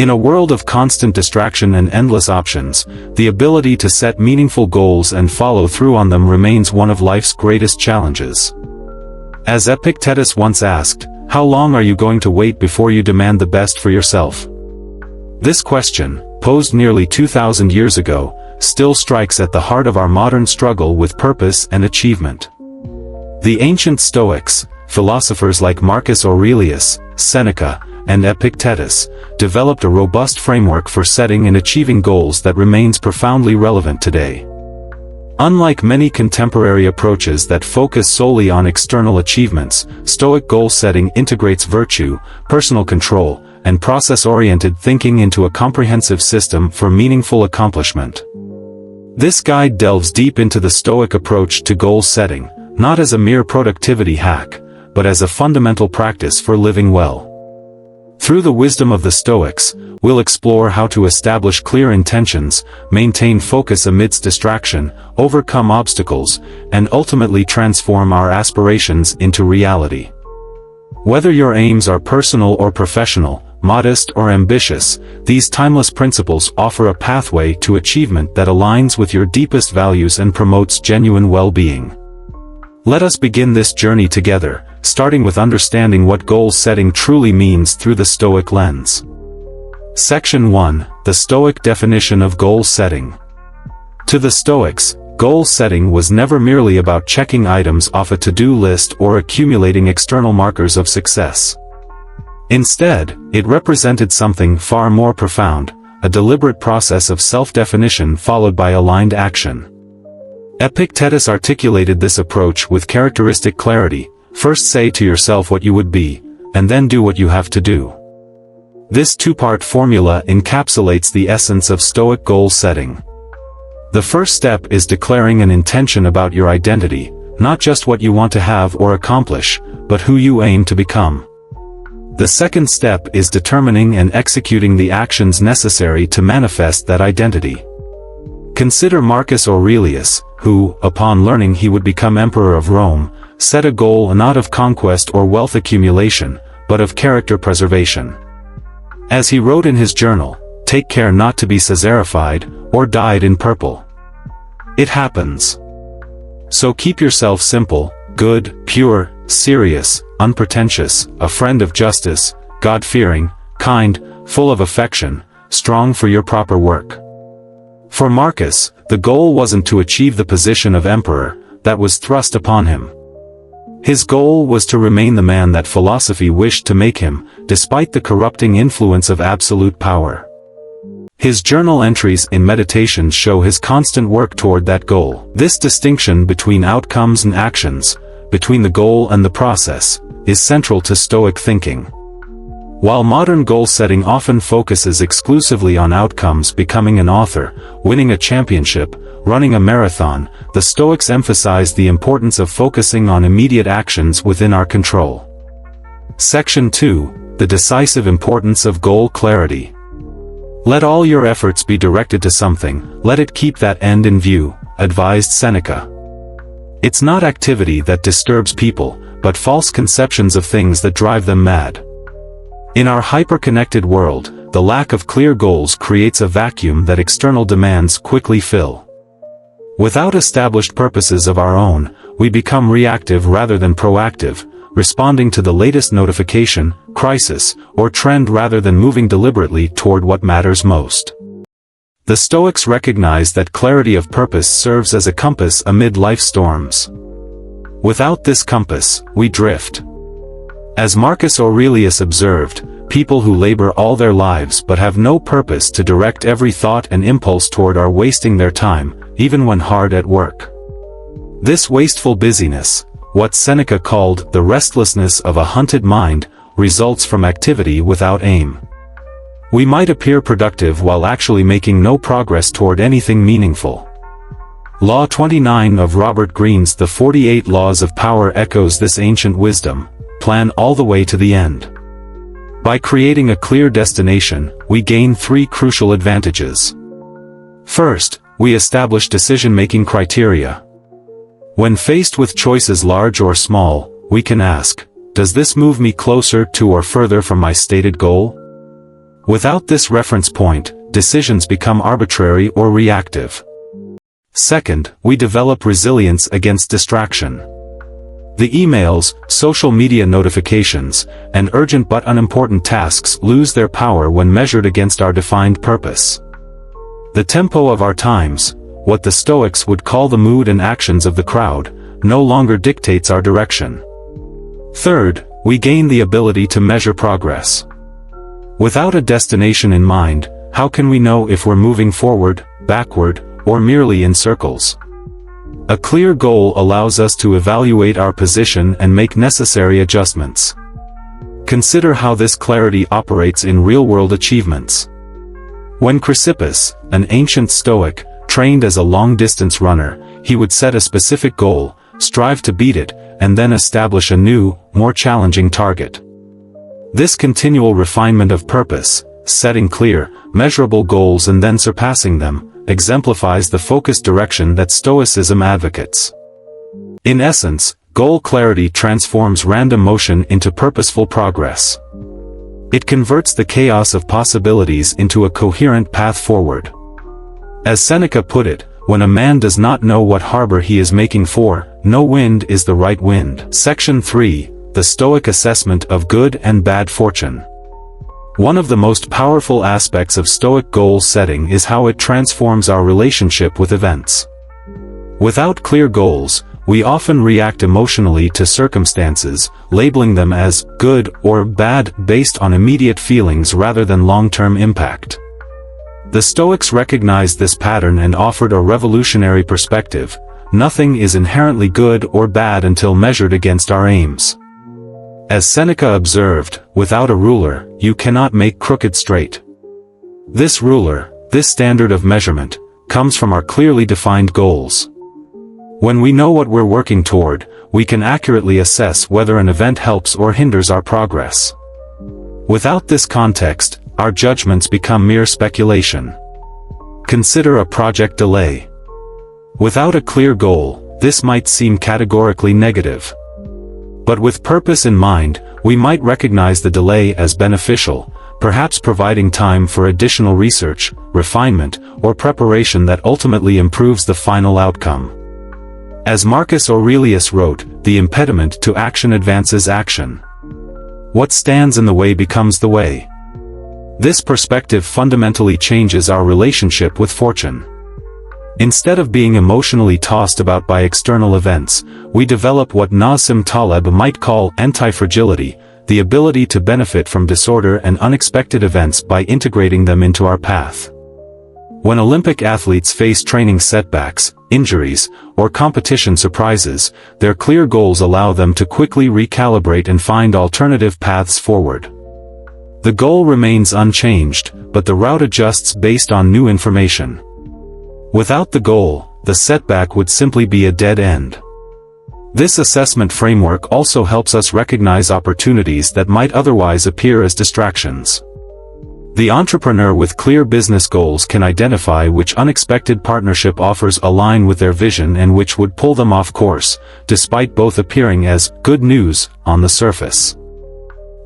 In a world of constant distraction and endless options, the ability to set meaningful goals and follow through on them remains one of life's greatest challenges. As Epictetus once asked, "How long are you going to wait before you demand the best for yourself?" This question, posed nearly 2,000 years ago, still strikes at the heart of our modern struggle with purpose and achievement. The ancient Stoics, philosophers like Marcus Aurelius, Seneca, and Epictetus, developed a robust framework for setting and achieving goals that remains profoundly relevant today. Unlike many contemporary approaches that focus solely on external achievements, Stoic goal setting integrates virtue, personal control, and process-oriented thinking into a comprehensive system for meaningful accomplishment. This guide delves deep into the Stoic approach to goal setting, not as a mere productivity hack, but as a fundamental practice for living well. Through the wisdom of the Stoics, we'll explore how to establish clear intentions, maintain focus amidst distraction, overcome obstacles, and ultimately transform our aspirations into reality. Whether your aims are personal or professional, modest or ambitious, these timeless principles offer a pathway to achievement that aligns with your deepest values and promotes genuine well-being. Let us begin this journey together, starting with understanding what goal setting truly means through the Stoic lens. Section 1. The Stoic definition of goal setting. To the Stoics, goal setting was never merely about checking items off a to-do list or accumulating external markers of success. Instead, it represented something far more profound, a deliberate process of self-definition followed by aligned action. Epictetus articulated this approach with characteristic clarity: first say to yourself what you would be, and then do what you have to do. This two-part formula encapsulates the essence of Stoic goal setting. The first step is declaring an intention about your identity, not just what you want to have or accomplish, but who you aim to become. The second step is determining and executing the actions necessary to manifest that identity. Consider Marcus Aurelius, who, upon learning he would become emperor of Rome, set a goal not of conquest or wealth accumulation, but of character preservation. As he wrote in his journal, "Take care not to be Caesarified, or dyed in purple. It happens." So keep yourself simple, good, pure, serious, unpretentious, a friend of justice, God-fearing, kind, full of affection, strong for your proper work. For Marcus, the goal wasn't to achieve the position of emperor that was thrust upon him. His goal was to remain the man that philosophy wished to make him, despite the corrupting influence of absolute power. His journal entries in Meditations show his constant work toward that goal. This distinction between outcomes and actions, between the goal and the process, is central to Stoic thinking. While modern goal setting often focuses exclusively on outcomes, becoming an author, winning a championship, running a marathon, the Stoics emphasize the importance of focusing on immediate actions within our control. Section 2. The decisive importance of goal clarity. Let all your efforts be directed to something, let it keep that end in view, advised Seneca. It's not activity that disturbs people, but false conceptions of things that drive them mad. In our hyper-connected world, the lack of clear goals creates a vacuum that external demands quickly fill. Without established purposes of our own, we become reactive rather than proactive, responding to the latest notification, crisis, or trend rather than moving deliberately toward what matters most. The Stoics recognize that clarity of purpose serves as a compass amid life's storms. Without this compass, we drift. As Marcus Aurelius observed, people who labor all their lives but have no purpose to direct every thought and impulse toward are wasting their time, even when hard at work. This wasteful busyness, what Seneca called the restlessness of a hunted mind, results from activity without aim. We might appear productive while actually making no progress toward anything meaningful. Law 29 of Robert Greene's The 48 Laws of Power echoes this ancient wisdom: plan all the way to the end. By creating a clear destination, we gain three crucial advantages. First, we establish decision-making criteria. When faced with choices large or small, we can ask, does this move me closer to or further from my stated goal? Without this reference point, decisions become arbitrary or reactive. Second, we develop resilience against distraction. The emails, social media notifications, and urgent but unimportant tasks lose their power when measured against our defined purpose. The tempo of our times, what the Stoics would call the mood and actions of the crowd, no longer dictates our direction. Third, we gain the ability to measure progress. Without a destination in mind, how can we know if we're moving forward, backward, or merely in circles? A clear goal allows us to evaluate our position and make necessary adjustments. Consider how this clarity operates in real-world achievements. When Chrysippus, an ancient Stoic, trained as a long-distance runner, he would set a specific goal, strive to beat it, and then establish a new, more challenging target. This continual refinement of purpose, setting clear, measurable goals and then surpassing them, exemplifies the focused direction that Stoicism advocates. In essence, goal clarity transforms random motion into purposeful progress. It converts the chaos of possibilities into a coherent path forward. As Seneca put it, when a man does not know what harbor he is making for, no wind is the right wind. Section 3, the Stoic assessment of good and bad fortune. One of the most powerful aspects of Stoic goal setting is how it transforms our relationship with events. Without clear goals, we often react emotionally to circumstances, labeling them as good or bad based on immediate feelings rather than long-term impact. The Stoics recognized this pattern and offered a revolutionary perspective: nothing is inherently good or bad until measured against our aims. As Seneca observed, without a ruler, you cannot make crooked straight. This ruler, this standard of measurement, comes from our clearly defined goals. When we know what we're working toward, we can accurately assess whether an event helps or hinders our progress. Without this context, our judgments become mere speculation. Consider a project delay. Without a clear goal, this might seem categorically negative. But with purpose in mind, we might recognize the delay as beneficial, perhaps providing time for additional research, refinement, or preparation that ultimately improves the final outcome. As Marcus Aurelius wrote, the impediment to action advances action. What stands in the way becomes the way. This perspective fundamentally changes our relationship with fortune. Instead of being emotionally tossed about by external events, we develop what Nassim Taleb might call anti-fragility, the ability to benefit from disorder and unexpected events by integrating them into our path. When Olympic athletes face training setbacks, injuries, or competition surprises, their clear goals allow them to quickly recalibrate and find alternative paths forward. The goal remains unchanged, but the route adjusts based on new information. Without the goal, the setback would simply be a dead end. This assessment framework also helps us recognize opportunities that might otherwise appear as distractions. The entrepreneur with clear business goals can identify which unexpected partnership offers align with their vision and which would pull them off course, despite both appearing as good news on the surface.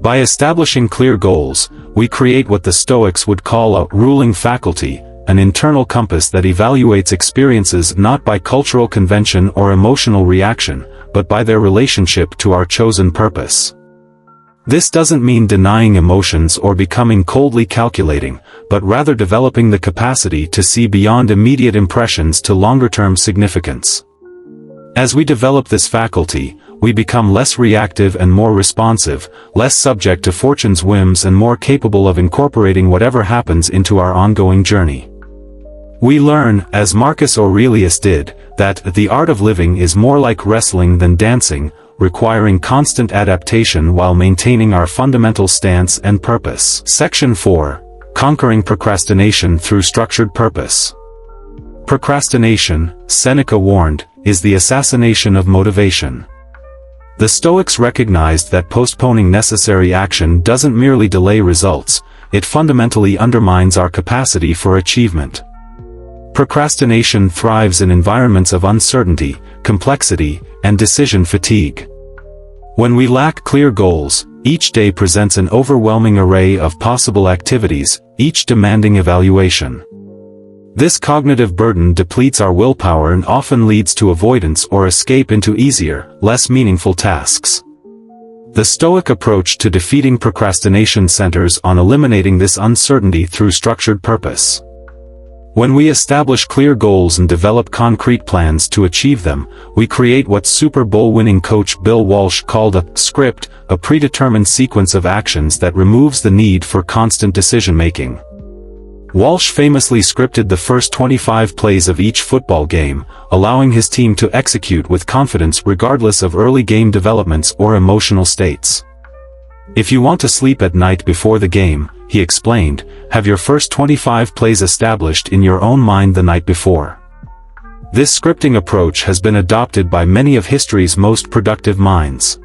By establishing clear goals, we create what the Stoics would call a ruling faculty, an internal compass that evaluates experiences not by cultural convention or emotional reaction, but by their relationship to our chosen purpose. This doesn't mean denying emotions or becoming coldly calculating, but rather developing the capacity to see beyond immediate impressions to longer-term significance. As we develop this faculty, we become less reactive and more responsive, less subject to fortune's whims and more capable of incorporating whatever happens into our ongoing journey. We learn, as Marcus Aurelius did, that the art of living is more like wrestling than dancing, requiring constant adaptation while maintaining our fundamental stance and purpose. Section 4. Conquering procrastination through structured purpose. Procrastination, Seneca warned, is the assassination of motivation. The Stoics recognized that postponing necessary action doesn't merely delay results, it fundamentally undermines our capacity for achievement. Procrastination thrives in environments of uncertainty, complexity, and decision fatigue. When we lack clear goals, each day presents an overwhelming array of possible activities, each demanding evaluation. This cognitive burden depletes our willpower and often leads to avoidance or escape into easier, less meaningful tasks. The Stoic approach to defeating procrastination centers on eliminating this uncertainty through structured purpose. When we establish clear goals and develop concrete plans to achieve them, we create what Super Bowl winning coach Bill Walsh called a script, a predetermined sequence of actions that removes the need for constant decision-making. Walsh famously scripted the first 25 plays of each football game, allowing his team to execute with confidence regardless of early game developments or emotional states. If you want to sleep at night before the game, he explained, have your first 25 plays established in your own mind the night before. This scripting approach has been adopted by many of history's most productive minds.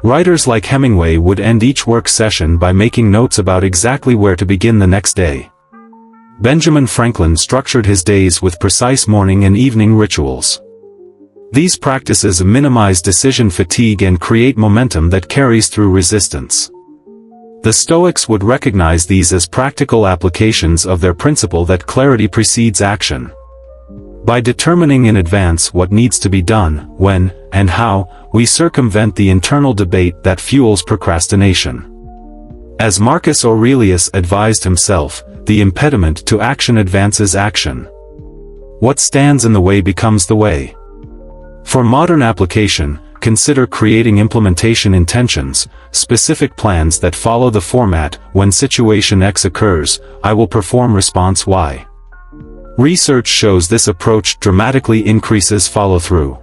Writers like Hemingway would end each work session by making notes about exactly where to begin the next day. Benjamin Franklin structured his days with precise morning and evening rituals. These practices minimize decision fatigue and create momentum that carries through resistance. The Stoics would recognize these as practical applications of their principle that clarity precedes action. By determining in advance what needs to be done, when, and how, we circumvent the internal debate that fuels procrastination. As Marcus Aurelius advised himself, the impediment to action advances action. What stands in the way becomes the way. For modern application, consider creating implementation intentions, specific plans that follow the format, when situation X occurs, I will perform response Y. Research shows this approach dramatically increases follow-through.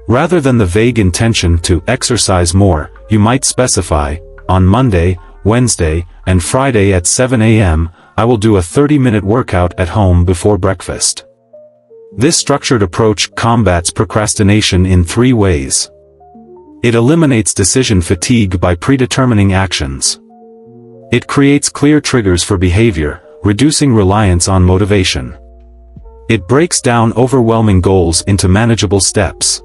Rather than the vague intention to exercise more, you might specify, on Monday, Wednesday, and Friday at 7 a.m., I will do a 30-minute workout at home before breakfast. This structured approach combats procrastination in 3 ways. It eliminates decision fatigue by predetermining actions. It creates clear triggers for behavior, reducing reliance on motivation. It breaks down overwhelming goals into manageable steps.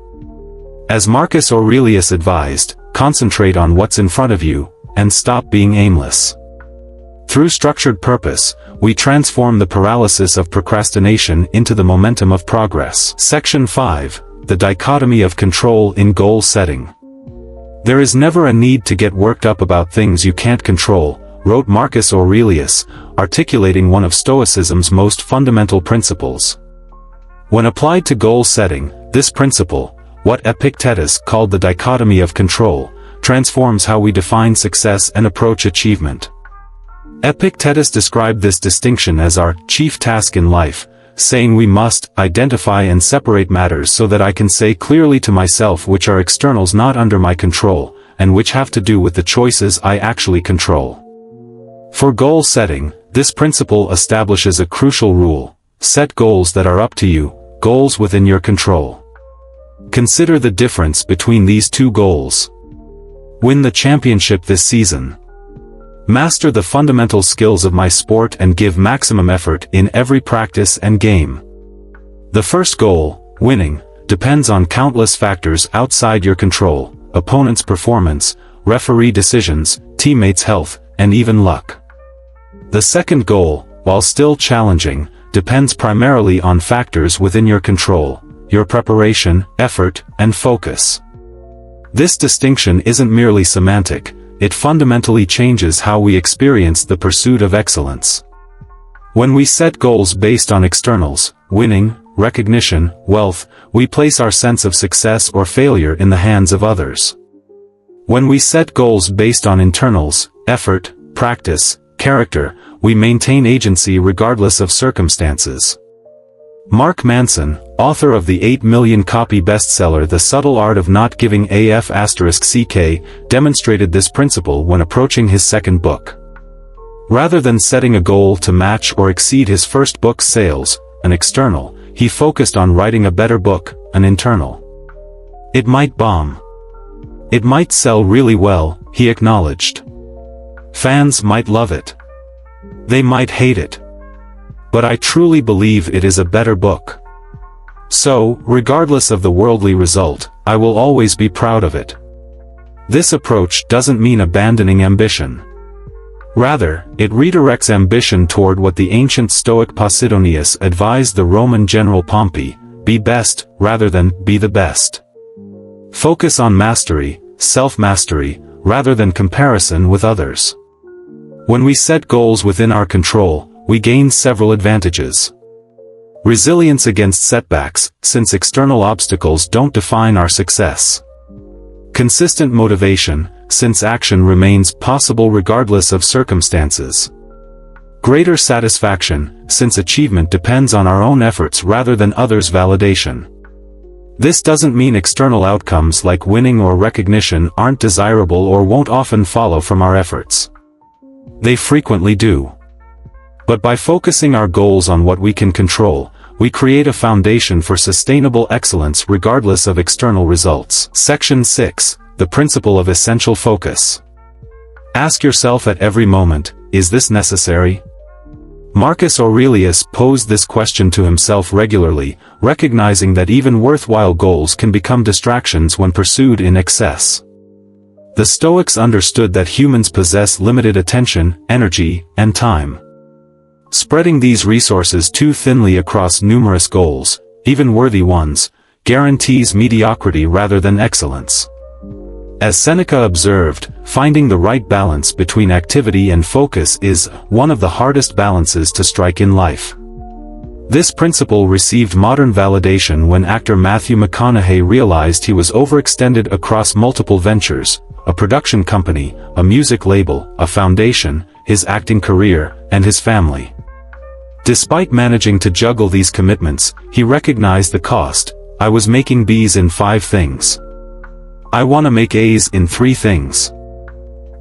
As Marcus Aurelius advised, concentrate on what's in front of you, and stop being aimless. Through structured purpose, we transform the paralysis of procrastination into the momentum of progress. Section 5. The dichotomy of control in goal setting. There is never a need to get worked up about things you can't control, wrote Marcus Aurelius, articulating one of Stoicism's most fundamental principles. When applied to goal setting, this principle, what Epictetus called the dichotomy of control, transforms how we define success and approach achievement. Epictetus described this distinction as our chief task in life, saying we must identify and separate matters so that I can say clearly to myself which are externals not under my control, and which have to do with the choices I actually control. For goal setting, this principle establishes a crucial rule: set goals that are up to you, goals within your control. Consider the difference between these two goals. Win the championship this season. Master the fundamental skills of my sport and give maximum effort in every practice and game. The first goal, winning, depends on countless factors outside your control: opponent's performance, referee decisions, teammates' health, and even luck. The second goal, while still challenging, depends primarily on factors within your control: your preparation, effort, and focus. This distinction isn't merely semantic. It fundamentally changes how we experience the pursuit of excellence. When we set goals based on externals, winning, recognition, wealth, we place our sense of success or failure in the hands of others. When we set goals based on internals, effort, practice, character, we maintain agency regardless of circumstances. Mark Manson, author of the 8 million copy bestseller The Subtle Art of Not Giving a**ck, demonstrated this principle when approaching his second book. Rather than setting a goal to match or exceed his first book's sales, an external, he focused on writing a better book, an internal. It might bomb. It might sell really well, he acknowledged. Fans might love it. They might hate it. But I truly believe it is a better book. So, regardless of the worldly result, I will always be proud of it. This approach doesn't mean abandoning ambition. Rather, it redirects ambition toward what the ancient Stoic Posidonius advised the Roman general Pompey: be best, rather than be the best. Focus on mastery, self-mastery, rather than comparison with others. When we set goals within our control, we gain several advantages. Resilience against setbacks, since external obstacles don't define our success. Consistent motivation, since action remains possible regardless of circumstances. Greater satisfaction, since achievement depends on our own efforts rather than others' validation. This doesn't mean external outcomes like winning or recognition aren't desirable or won't often follow from our efforts. They frequently do. But by focusing our goals on what we can control, we create a foundation for sustainable excellence regardless of external results. Section 6. The Principle of Essential Focus. Ask yourself at every moment, is this necessary? Marcus Aurelius posed this question to himself regularly, recognizing that even worthwhile goals can become distractions when pursued in excess. The Stoics understood that humans possess limited attention, energy, and time. Spreading these resources too thinly across numerous goals, even worthy ones, guarantees mediocrity rather than excellence. As Seneca observed, finding the right balance between activity and focus is one of the hardest balances to strike in life. This principle received modern validation when actor Matthew McConaughey realized he was overextended across multiple ventures: a production company, a music label, a foundation, his acting career, and his family. Despite managing to juggle these commitments, he recognized the cost. I was making B's in 5 things. I want to make A's in 3 things.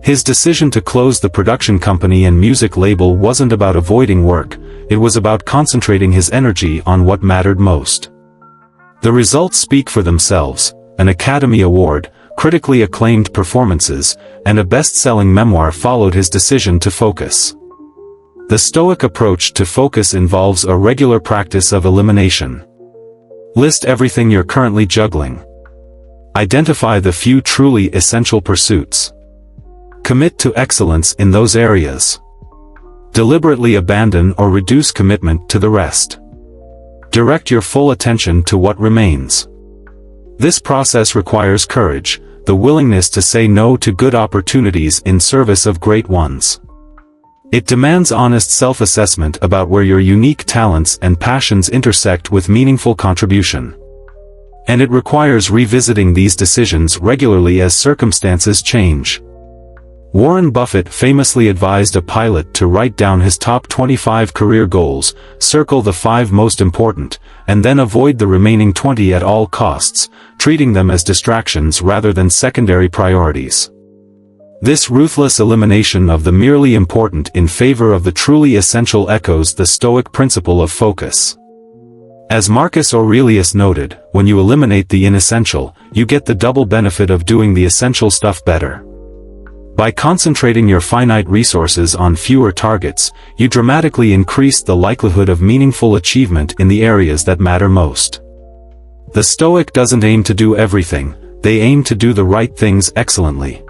His decision to close the production company and music label wasn't about avoiding work, it was about concentrating his energy on what mattered most. The results speak for themselves: an Academy Award, critically acclaimed performances, and a best-selling memoir followed his decision to focus. The Stoic approach to focus involves a regular practice of elimination. List everything you're currently juggling. Identify the few truly essential pursuits. Commit to excellence in those areas. Deliberately abandon or reduce commitment to the rest. Direct your full attention to what remains. This process requires courage, the willingness to say no to good opportunities in service of great ones. It demands honest self-assessment about where your unique talents and passions intersect with meaningful contribution. And it requires revisiting these decisions regularly as circumstances change. Warren Buffett famously advised a pilot to write down his top 25 career goals, circle the 5 most important, and then avoid the remaining 20 at all costs, treating them as distractions rather than secondary priorities. This ruthless elimination of the merely important in favor of the truly essential echoes the Stoic principle of focus. As Marcus Aurelius noted, when you eliminate the inessential, you get the double benefit of doing the essential stuff better. By concentrating your finite resources on fewer targets, you dramatically increase the likelihood of meaningful achievement in the areas that matter most. The Stoic doesn't aim to do everything, they aim to do the right things excellently.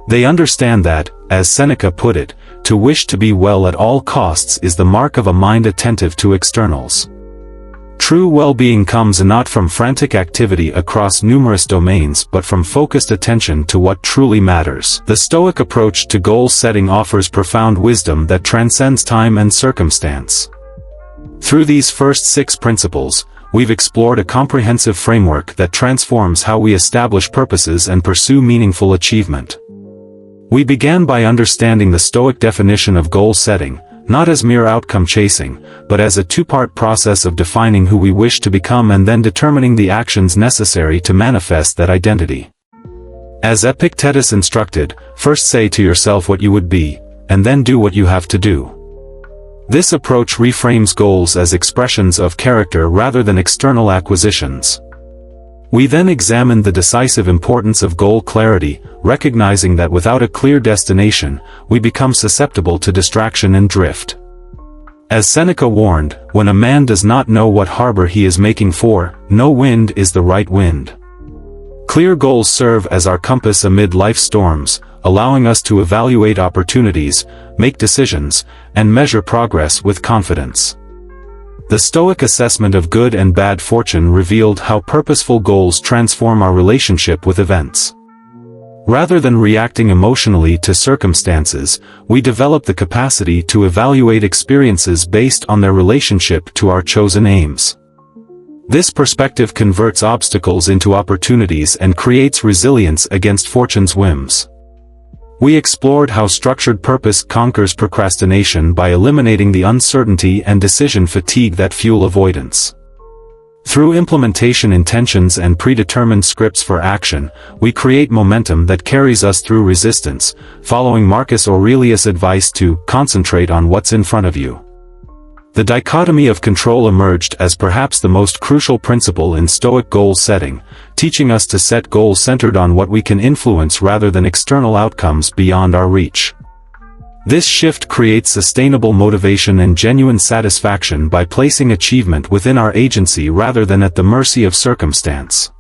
They understand that, as Seneca put it, to wish to be well at all costs is the mark of a mind attentive to externals. True well-being comes not from frantic activity across numerous domains but from focused attention to what truly matters. The Stoic approach to goal setting offers profound wisdom that transcends time and circumstance. Through these first 6 principles, we've explored a comprehensive framework that transforms how we establish purposes and pursue meaningful achievement. We began by understanding the Stoic definition of goal setting, not as mere outcome chasing, but as a 2-part process of defining who we wish to become and then determining the actions necessary to manifest that identity. As Epictetus instructed, first say to yourself what you would be, and then do what you have to do. This approach reframes goals as expressions of character rather than external acquisitions. We then examined the decisive importance of goal clarity, recognizing that without a clear destination, we become susceptible to distraction and drift. As Seneca warned, when a man does not know what harbor he is making for, no wind is the right wind. Clear goals serve as our compass amid life's storms, allowing us to evaluate opportunities, make decisions, and measure progress with confidence. The Stoic assessment of good and bad fortune revealed how purposeful goals transform our relationship with events. Rather than reacting emotionally to circumstances, we develop the capacity to evaluate experiences based on their relationship to our chosen aims. This perspective converts obstacles into opportunities and creates resilience against fortune's whims. We explored how structured purpose conquers procrastination by eliminating the uncertainty and decision fatigue that fuel avoidance. Through implementation intentions and predetermined scripts for action, we create momentum that carries us through resistance, following Marcus Aurelius' advice to concentrate on what's in front of you. The dichotomy of control emerged as perhaps the most crucial principle in Stoic goal setting, teaching us to set goals centered on what we can influence rather than external outcomes beyond our reach. This shift creates sustainable motivation and genuine satisfaction by placing achievement within our agency rather than at the mercy of circumstance.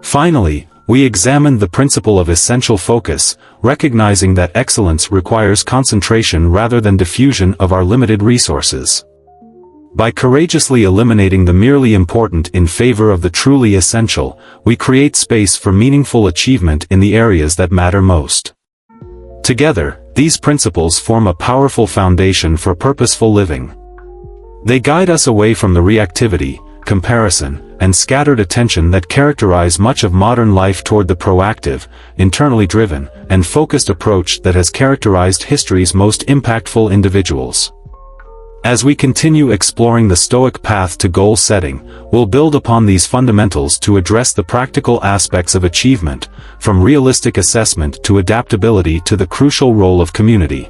Finally, we examined the principle of essential focus, recognizing that excellence requires concentration rather than diffusion of our limited resources. By courageously eliminating the merely important in favor of the truly essential, we create space for meaningful achievement in the areas that matter most. Together, these principles form a powerful foundation for purposeful living. They guide us away from the reactivity, comparison, and scattered attention that characterize much of modern life toward the proactive, internally driven, and focused approach that has characterized history's most impactful individuals. As we continue exploring the Stoic path to goal setting, we'll build upon these fundamentals to address the practical aspects of achievement, from realistic assessment to adaptability to the crucial role of community.